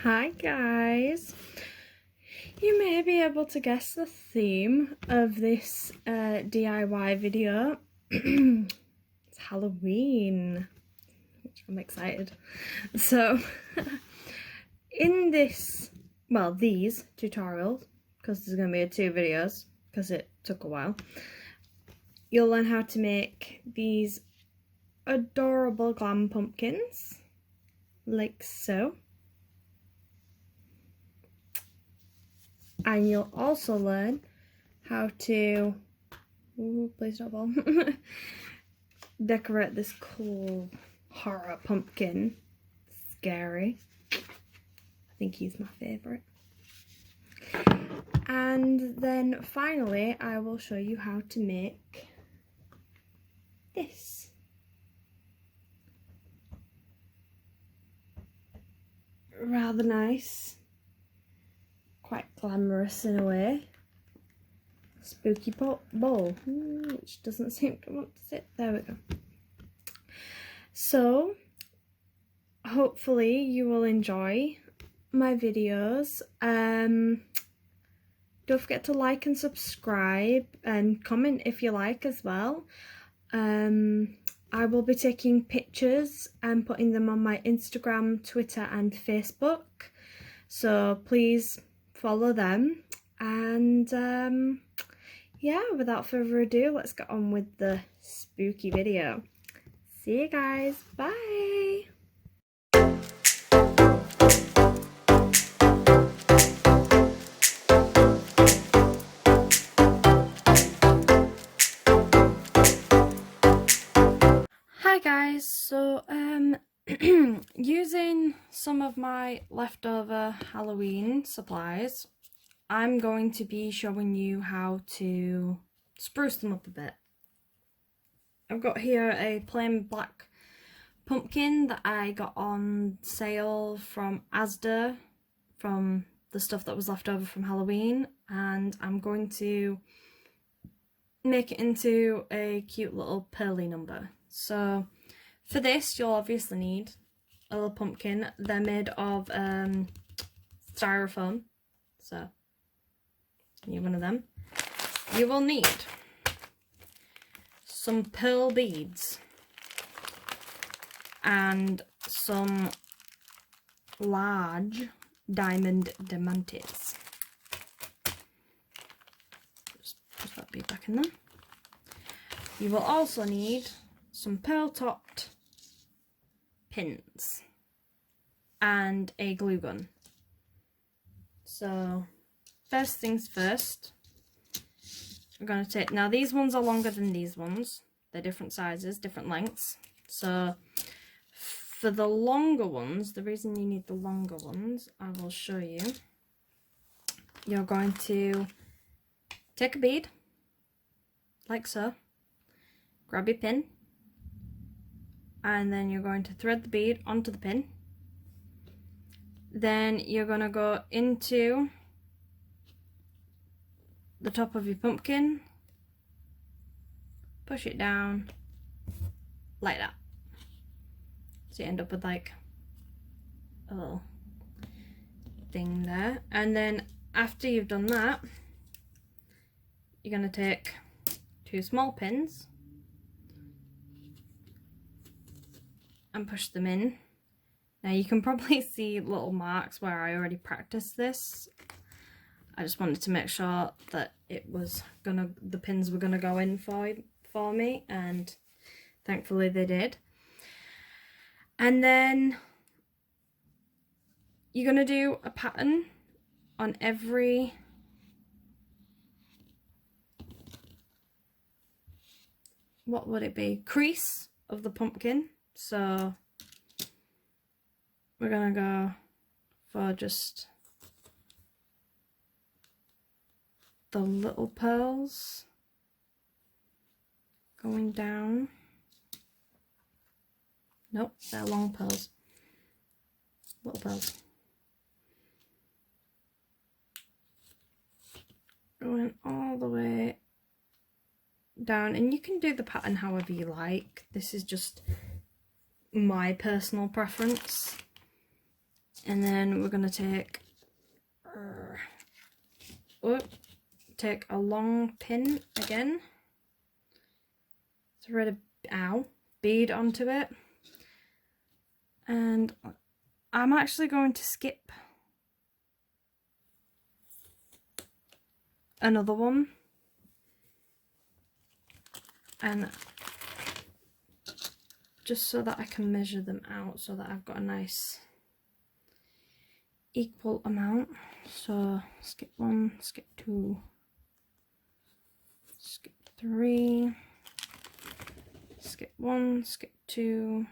Hi guys! You may be able to guess the theme of this DIY video. It's Halloween, which I'm excited. So, in these tutorials, because there's going to be 2 videos, because it took a while, you'll learn how to make these adorable glam pumpkins, like so. And you'll also learn how to, please don't fall, decorate this cool horror pumpkin. Scary. I think he's my favourite. And then finally, I will show you how to make this. Rather nice. Quite glamorous in a way. Spooky bowl, which doesn't seem to want to sit. There we go. So, hopefully you will enjoy my videos. Don't forget to like and subscribe and comment if you like as well. I will be taking pictures and putting them on my Instagram, Twitter and Facebook. So please follow them, and yeah, without further ado, let's get on with the spooky video. See you guys, bye! Hi guys, so using some of my leftover Halloween supplies, I'm going to be showing you how to spruce them up a bit. I've got here a plain black pumpkin that I got on sale from Asda, from the stuff that was left over from Halloween, and I'm going to make it into a cute little pearly number. So for this, you'll obviously need a little pumpkin. They're made of styrofoam, so you need one of them. You will need some pearl beads and some large diamond diamantes. Just put that bead back in there. You will also need some pearl-topped pins and a glue gun. So first things first, we're going to take, now these ones are longer than these ones, they're different sizes, different lengths. So for the longer ones, the reason you need the longer ones, I will show you. You're going to take a bead, like so, grab your pin, and then you're going to thread the bead onto the pin. Then you're going to go into the top of your pumpkin, push it down like that. So you end up with like a little thing there. And then after you've done that, you're going to take 2 small pins and push them in. Now you can probably see little marks where I already practiced this. I just wanted to make sure that it was the pins were gonna go in for me, and thankfully they did. And then you're gonna do a pattern on every crease of the pumpkin. So we're gonna go for just the little pearls going down. Nope, they're long pearls. Little pearls. Going all the way down, and you can do the pattern however you like. This is just my personal preference. And then we're going to take a long pin again, thread a bead onto it, and I'm actually going to skip another one, and just so that I can measure them out so that I've got a nice equal amount. So skip 1, skip 2, skip 3, skip 1, skip 2.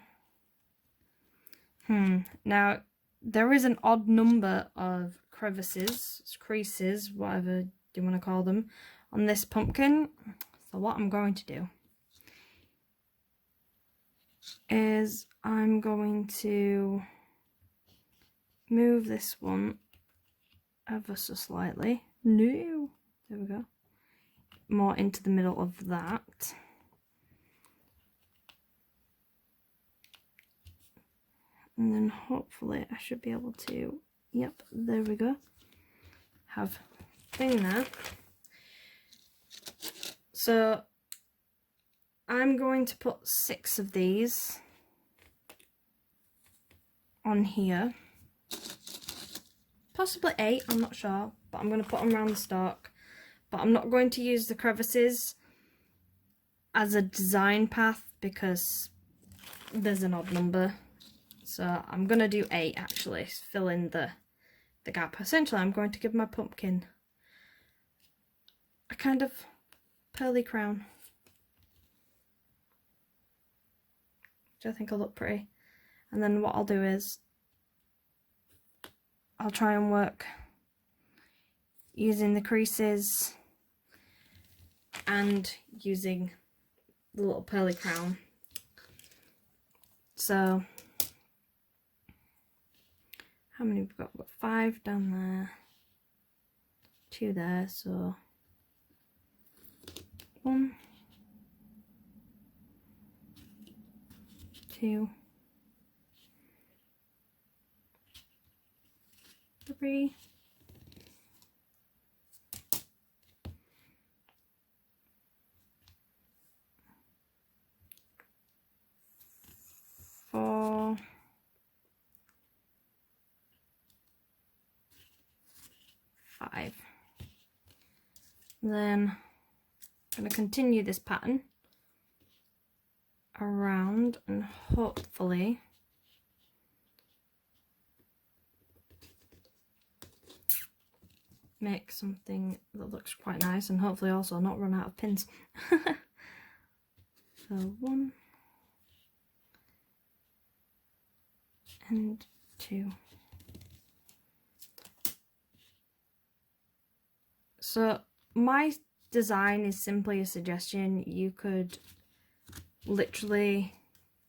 Now there is an odd number of creases, whatever you want to call them, on this pumpkin. So what I'm going to do is I'm going to move this one ever so slightly. No, there we go. More into the middle of that. And then hopefully I should be able to, yep, there we go, have thing there. So I'm going to put 6 of these on here. Possibly 8, I'm not sure, but I'm going to put them around the stalk. But I'm not going to use the crevices as a design path because there's an odd number. So I'm going to do 8 actually, fill in the gap. Essentially I'm going to give my pumpkin a kind of pearly crown, which I think will look pretty. And then what I'll do is I'll try and work using the creases and using the little pearly crown. So how many we've got? We've got 5 down there, 2 there, so 1, 2, 3, 4, 5. Then I'm going to continue this pattern around and hopefully make something that looks quite nice and hopefully also not run out of pins. So 1 and 2. So my design is simply a suggestion. You could literally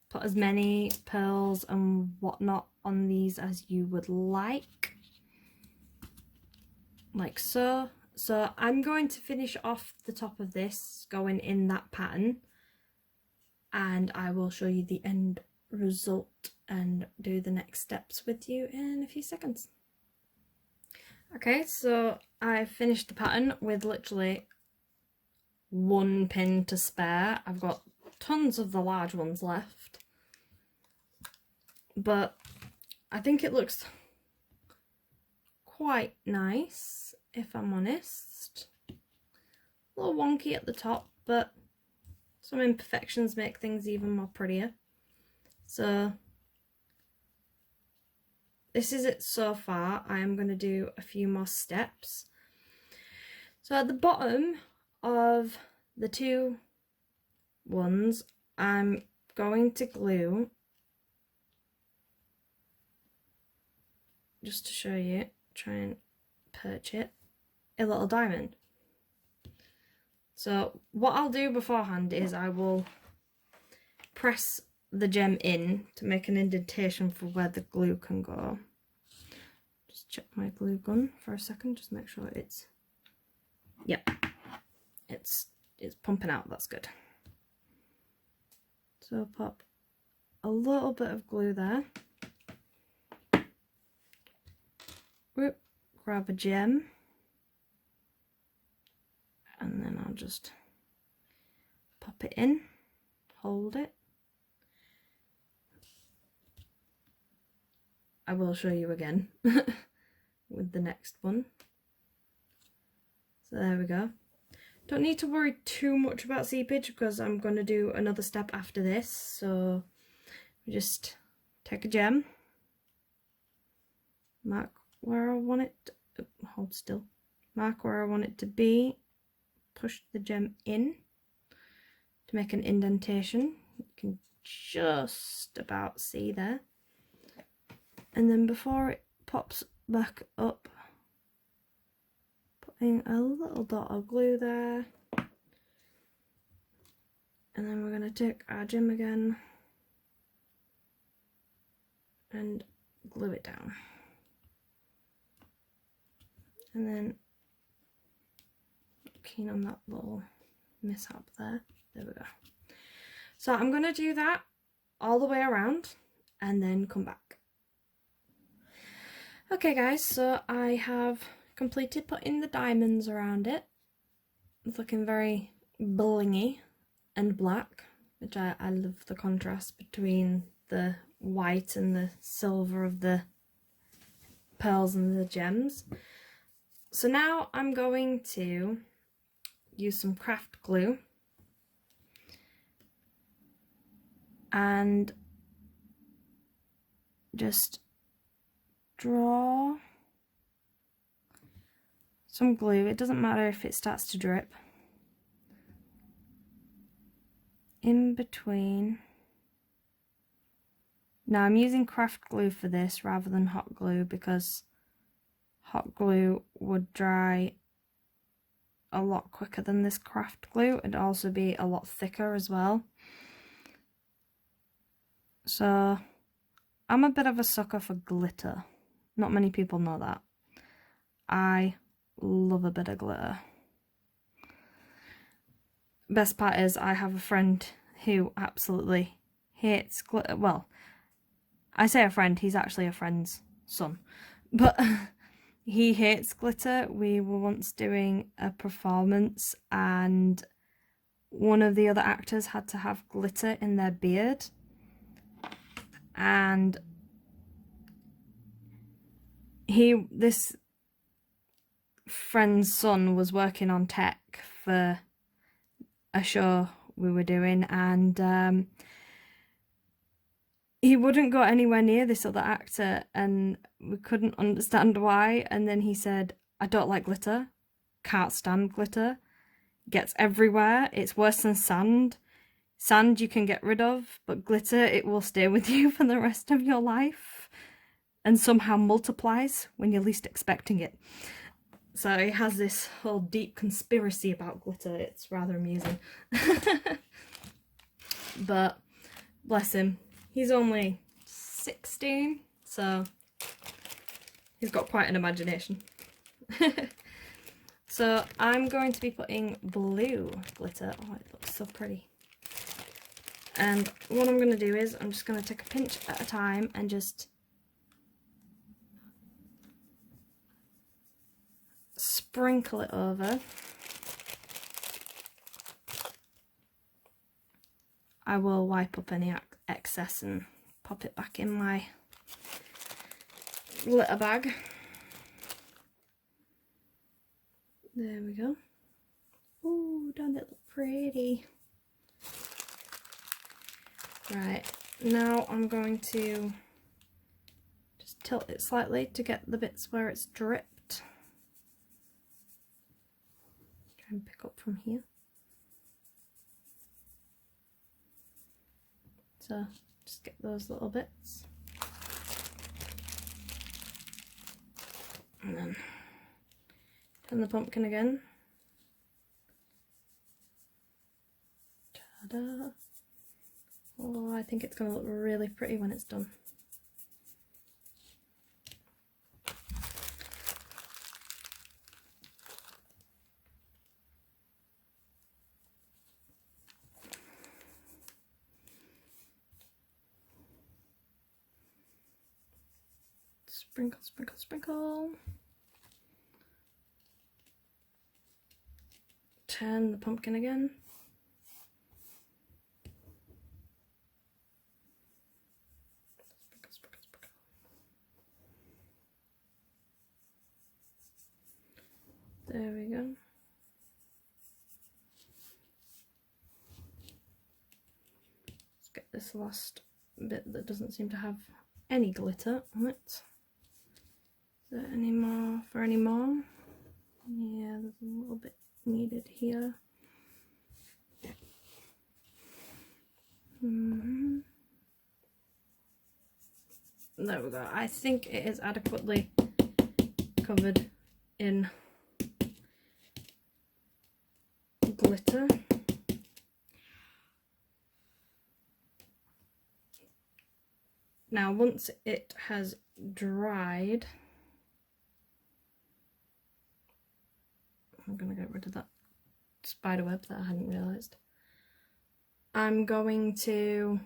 put as many pearls and whatnot on these as you would like so. So I'm going to finish off the top of this going in that pattern, and I will show you the end result and do the next steps with you in a few seconds. Okay, so I finished the pattern with literally 1 pin to spare. I've got tons of the large ones left, but I think it looks quite nice, if I'm honest. A little wonky at the top, but some imperfections make things even more prettier. So this is it so far. I am going to do a few more steps. So at the bottom of the 2 ones, I'm going to glue, just to show you, try and perch it, a little diamond. So what I'll do beforehand is I will press the gem in to make an indentation for where the glue can go. Just check my glue gun for a second, just make sure it's, yep, it's pumping out, that's good. So pop a little bit of glue there, whoop, grab a gem, and then I'll just pop it in, hold it. I will show you again with the next one. So there we go. Don't need to worry too much about seepage because I'm going to do another step after this. So just take a gem, mark where I want it to, hold still, mark where I want it to be, push the gem in to make an indentation. You can just about see there. And then before it pops back up, putting a little dot of glue there. And then we're going to take our gem again and glue it down. And then keen on that little mishap there. There we go. So I'm going to do that all the way around and then come back. Okay guys, so I have completed putting the diamonds around it. It's looking very blingy and black, which I love the contrast between the white and the silver of the pearls and the gems. So now I'm going to use some craft glue and just draw some glue. It doesn't matter if it starts to drip, in between. Now I'm using craft glue for this rather than hot glue because hot glue would dry a lot quicker than this craft glue. It'd also be a lot thicker as well. So I'm a bit of a sucker for glitter. Not many people know that. I love a bit of glitter. Best part is I have a friend who absolutely hates glitter. Well, I say a friend, he's actually a friend's son. But he hates glitter. We were once doing a performance and one of the other actors had to have glitter in their beard. And this friend's son was working on tech for a show we were doing, and he wouldn't go anywhere near this other actor, and we couldn't understand why. And then he said, I don't like glitter, can't stand glitter, gets everywhere, it's worse than sand. Sand you can get rid of, but glitter, it will stay with you for the rest of your life and somehow multiplies when you're least expecting it. So he has this whole deep conspiracy about glitter. It's rather amusing. But bless him, he's only 16, so he's got quite an imagination. So I'm going to be putting blue glitter. Oh, it looks so pretty. And what I'm going to do is I'm just going to take a pinch at a time and just sprinkle it over. I will wipe up any excess and pop it back in my glitter bag. There we go. Oh, don't it look pretty? Right, now I'm going to just tilt it slightly to get the bits where it's dripped. Try and pick up from here. So just get those little bits. And then turn the pumpkin again. Ta-da! Oh, I think it's going to look really pretty when it's done. Sprinkle, sprinkle, sprinkle. Turn the pumpkin again. Sprinkle, sprinkle, sprinkle. There we go. Let's get this last bit that doesn't seem to have any glitter on it. Is there any more for any more? Yeah, there's a little bit needed here. There we go. I think it is adequately covered in glitter. Now once it has dried, I'm going to get rid of that spider web that I hadn't realised. I'm going to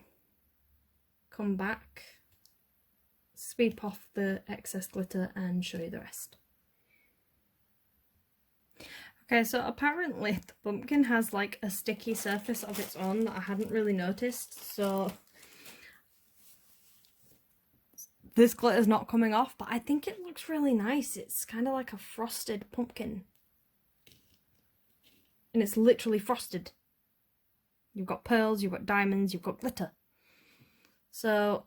come back, sweep off the excess glitter and show you the rest. Okay, so apparently the pumpkin has like a sticky surface of its own that I hadn't really noticed, so this glitter's not coming off, but I think it looks really nice. It's kind of like a frosted pumpkin. And it's literally frosted. You've got pearls, you've got diamonds, you've got glitter. So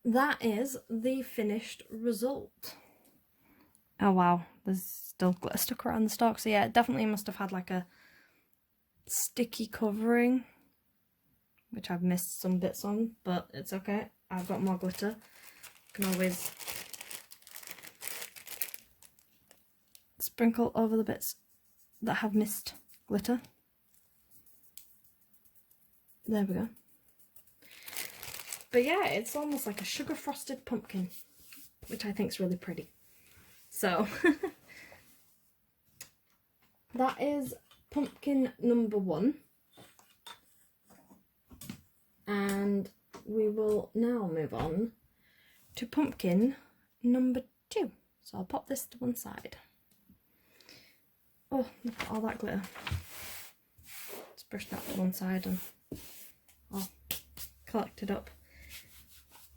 that is the finished result. Oh wow, there's still glitter stuck around the stalk. So yeah, it definitely must have had like a sticky covering, which I've missed some bits on, but it's okay. I've got more glitter. I can always sprinkle over the bits that have missed glitter. There we go. But yeah, it's almost like a sugar frosted pumpkin, which I think is really pretty. So that is pumpkin number 1. And we will now move on to pumpkin number 2. So I'll pop this to one side. Oh, look at all that glitter. Let's brush that to one side and I'll collect it up.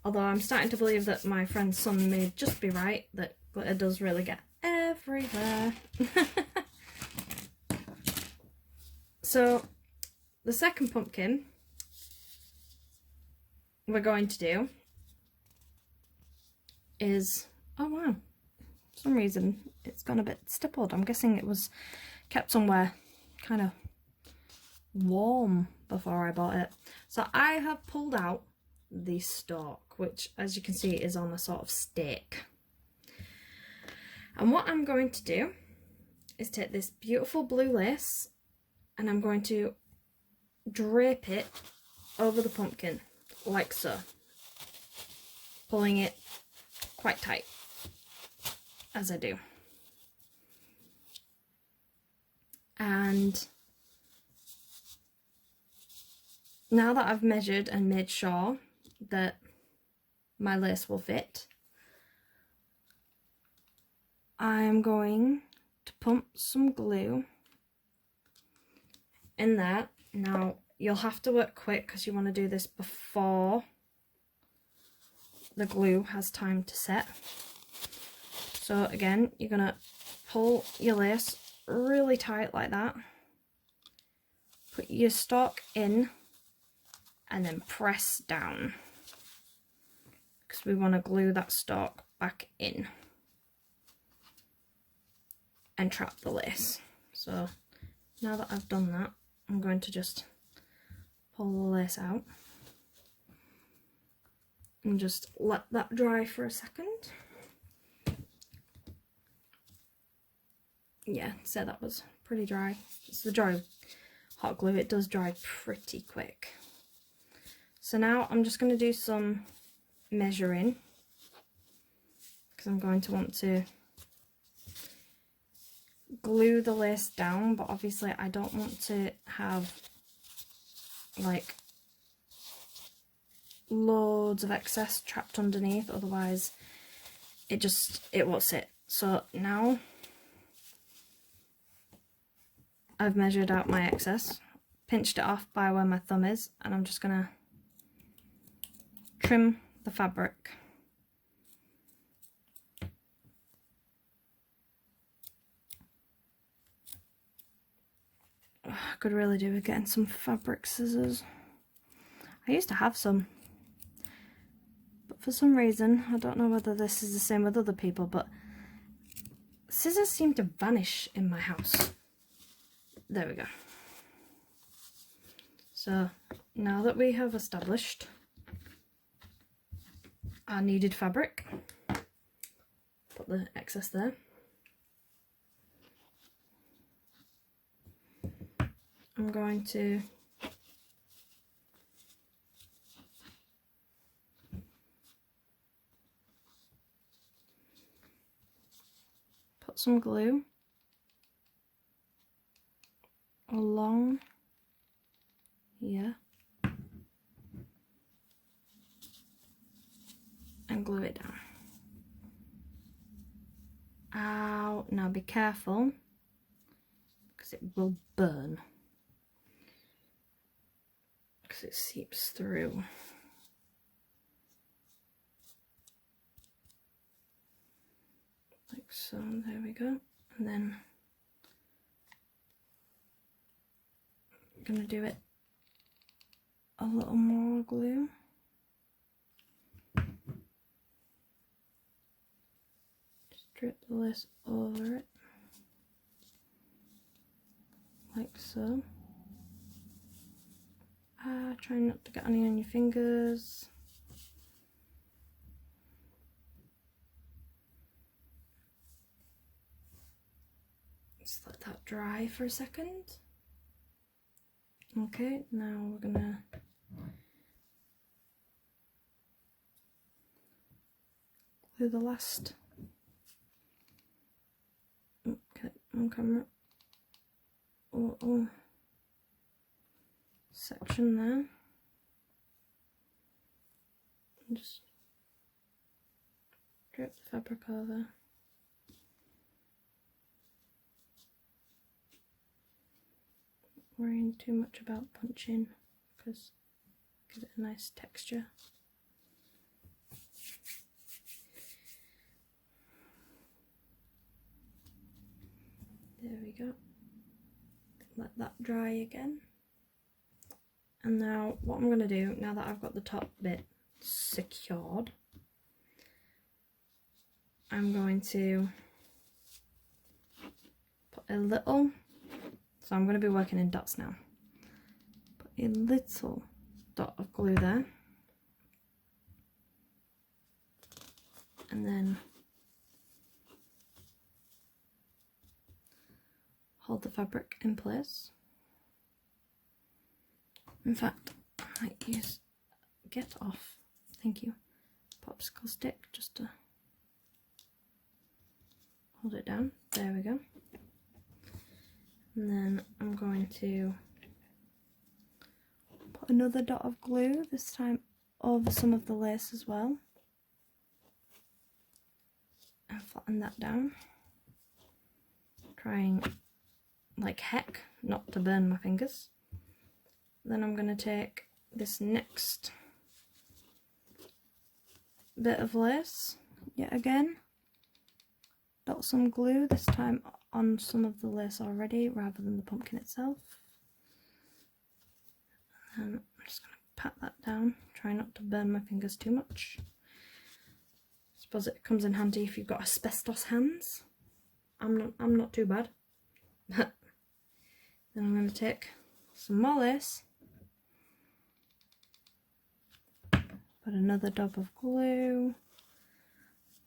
Although I'm starting to believe that my friend's son may just be right, that glitter does really get everywhere. So the second pumpkin we're going to do is, oh wow, for some reason it's gone a bit stippled. I'm guessing it was kept somewhere kind of warm before I bought it. So I have pulled out the stalk, which as you can see is on a sort of stake. And what I'm going to do is take this beautiful blue lace and I'm going to drape it over the pumpkin like so, pulling it quite tight as I do. And now that I've measured and made sure that my lace will fit, I'm going to pump some glue in there. Now you'll have to work quick because you want to do this before the glue has time to set. So again, you're going to pull your lace really tight like that, put your stalk in and then press down because we want to glue that stalk back in and trap the lace. So now that I've done that, I'm going to just pull the lace out and just let that dry for a second. Yeah, so that was pretty dry. It's the dry hot glue, it does dry pretty quick. So now I'm just going to do some measuring because I'm going to want to glue the lace down, but obviously I don't want to have like loads of excess trapped underneath, otherwise it won't sit. So now I've measured out my excess, pinched it off by where my thumb is, and I'm just gonna trim the fabric. I could really do with getting some fabric scissors. I used to have some, but for some reason, I don't know whether this is the same with other people, but scissors seem to vanish in my house. There we go. So now that we have established our needed fabric, put the excess there. I'm going to put some glue along here and glue it down. Ow, now be careful because it will burn, because it seeps through. Like so, there we go. And then I'm gonna do it a little more glue. Strip the lace over it, like so. Try not to get any on your fingers. Just let that dry for a second. Okay, now we're gonna glue the last, okay, on camera, little section there. And just drip the fabric over. Not worrying too much about punching, because give it a nice texture. There we go. Let that dry again. And now what I'm going to do, now that I've got the top bit secured, I'm going to put a little, so I'm going to be working in dots now, put a little dot of glue there, and then hold the fabric in place. In fact, I might use get off, thank you, popsicle stick just to hold it down. There we go. And then I'm going to put another dot of glue, this time over some of the lace as well, and flatten that down, trying like heck not to burn my fingers. Then I'm going to take this next bit of lace, yet again, dot some glue, this time on some of the lace already rather than the pumpkin itself. And I'm just going to pat that down, try not to burn my fingers too much. I suppose it comes in handy if you've got asbestos hands. I'm not too bad. Then I'm going to take some more lace, put another dab of glue,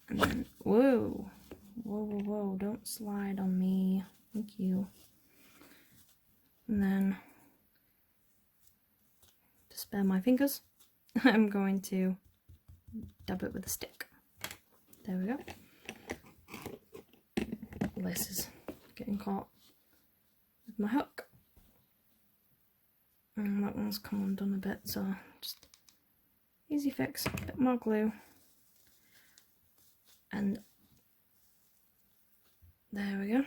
and then whoa, don't slide on me, thank you. And then to spare my fingers, I'm going to dab it with a stick. There we go. Lace is getting caught with my hook, and that one's come undone a bit, so just easy fix, a bit more glue, And there we go.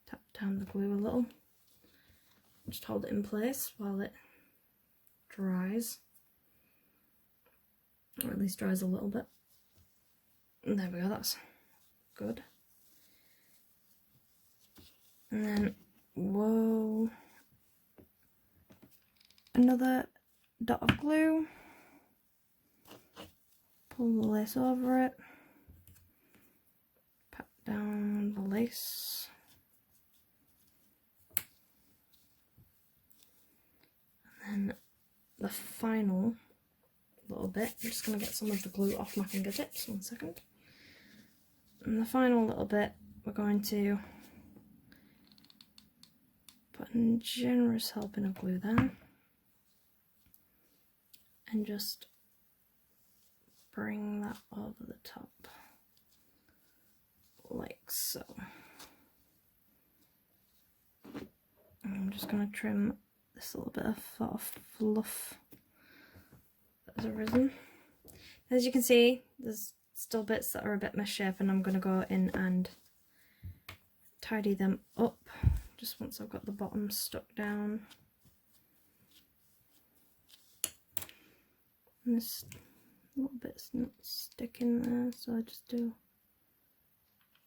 Tap down the glue a little. Just hold it in place while it dries. Or at least dries a little bit. And there we go, that's good. And then, whoa, another dot of glue. Pull the lace over it. Pat down the lace. And then the final little bit, I'm just going to get some of the glue off my fingertips, 1 second. And the final little bit, we're going to put a generous helping of glue there. And just bring that over the top, like so. And I'm just going to trim this little bit of sort of fluff that has arisen. As you can see, there's still bits that are a bit misshapen. I'm going to go in and tidy them up just once I've got the bottom stuck down. And this little bit's not sticking there, so I just do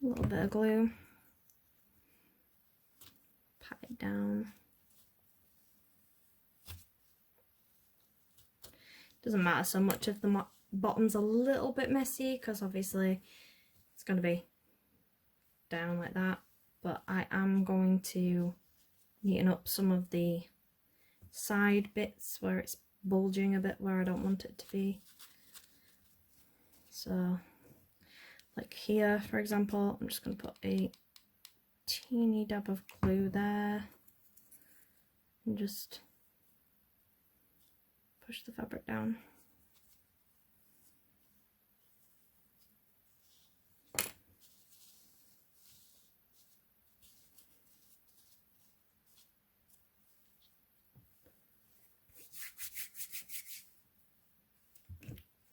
a little bit of glue, pat it down. Doesn't matter so much if the bottom's a little bit messy, because obviously it's going to be down like that, but I am going to neaten up some of the side bits where it's bulging a bit where I don't want it to be. So like here, for example, I'm just going to put a teeny dab of glue there and just push the fabric down.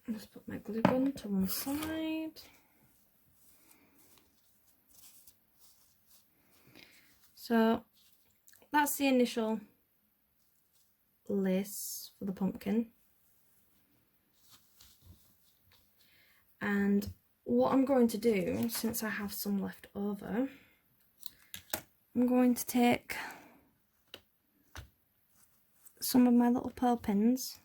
Just put my glue gun to one side. So that's the initial lace for the pumpkin. And what I'm going to do, since I have some left over, I'm going to take some of my little pearl pins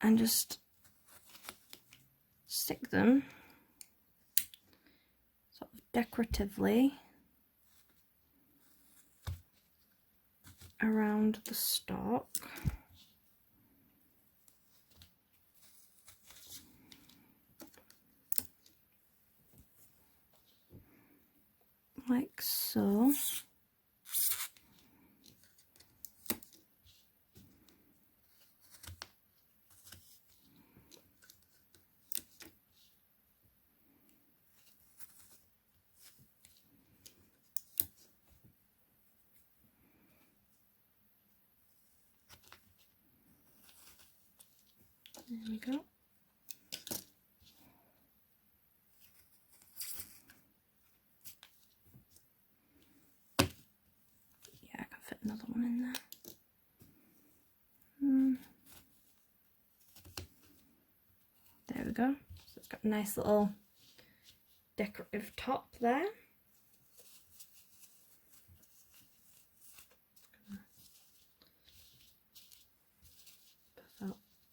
and just stick them sort of decoratively around the stalk. Like so. There we go. Yeah, I can fit another one in there. There we go. So it's got a nice little decorative top there.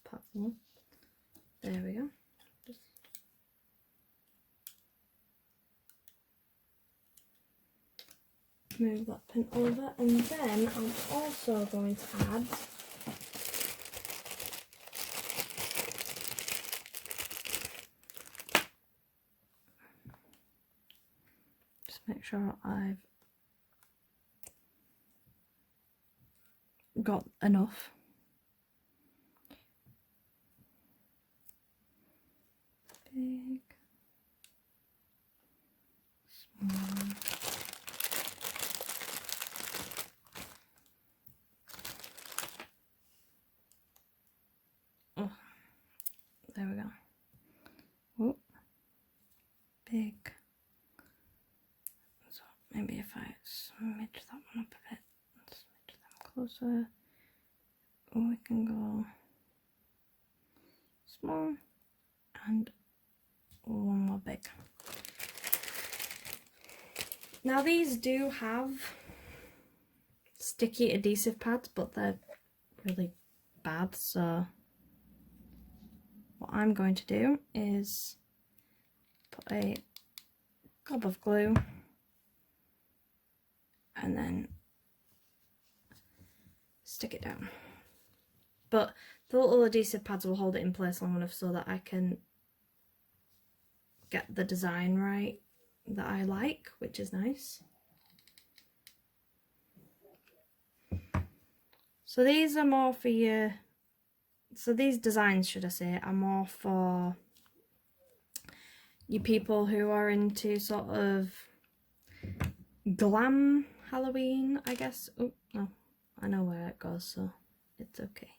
Puff one. There we go. Just move that pin over, and then I'm also going to add just make sure I've got enough. Big, small. There we go. Whoop. Big. So maybe if I smidge that one up a bit, smidge them closer, we can go small and one more big. Now these do have sticky adhesive pads, but they're really bad, so what I'm going to do is put a glob of glue and then stick it down. But the little adhesive pads will hold it in place long enough so that I can get the design right that I like, which is nice. So these are more for your, so these designs, should I say, are more for you people who are into sort of glam Halloween, I guess. Oh, no, I know where it goes, so it's okay.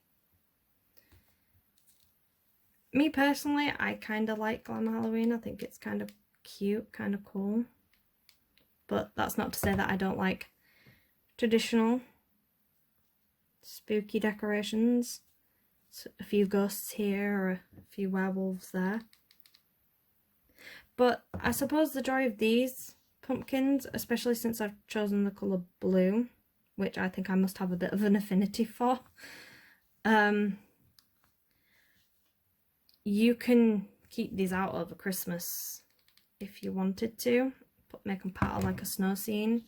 Me personally, I kind of like glam Halloween. I think it's kind of cute, kind of cool. But that's not to say that I don't like traditional spooky decorations. So a few ghosts here or a few werewolves there. But I suppose the joy of these pumpkins, especially since I've chosen the colour blue, which I think I must have a bit of an affinity for, you can keep these out over Christmas if you wanted to. Make them part of like a snow scene.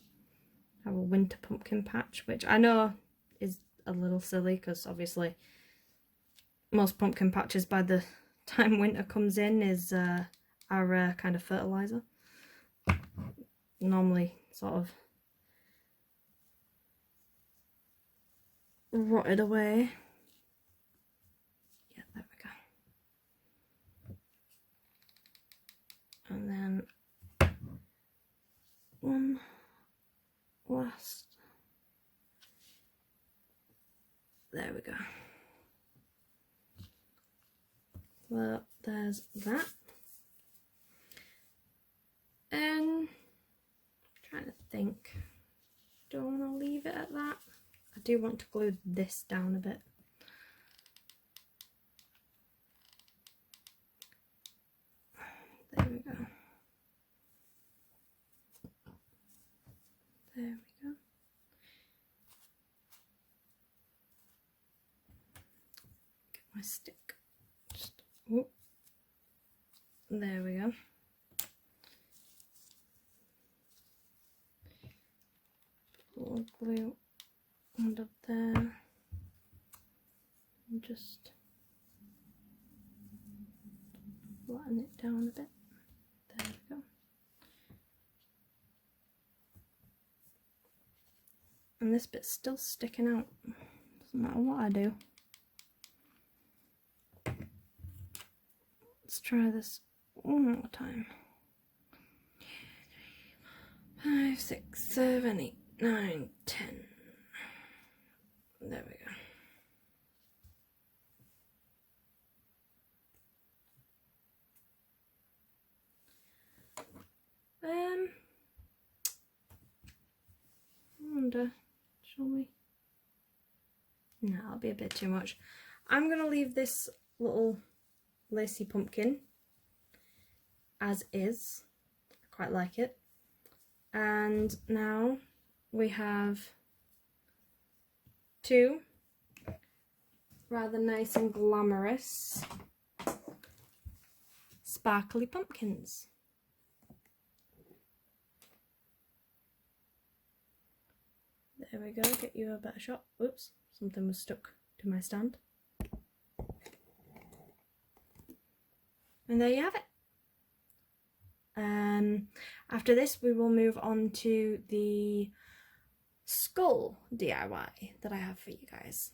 Have a winter pumpkin patch, which I know is a little silly because obviously most pumpkin patches by the time winter comes in is our kind of fertilizer. Normally sort of rotted away. Yeah, there we go. And then one last. There we go. Well, there's that. And I'm trying to think. Do I want to leave it at that? I do want to glue this down a bit. There we go. There we go. Get my stick. Just, whoop. There we go. Little glue under there. And just flatten it down a bit. There we go. And this bit's still sticking out. Doesn't matter what I do. Let's try this one more time. 5, 6, 7, 8, 9, 10. There we go. I wonder, shall we? No, that'll be a bit too much. I'm gonna leave this little lacy pumpkin as is. I quite like it. And now we have two rather nice and glamorous sparkly pumpkins. There we go, get you a better shot. Oops, something was stuck to my stand. And there you have it. After this we will move on to the skull DIY that I have for you guys.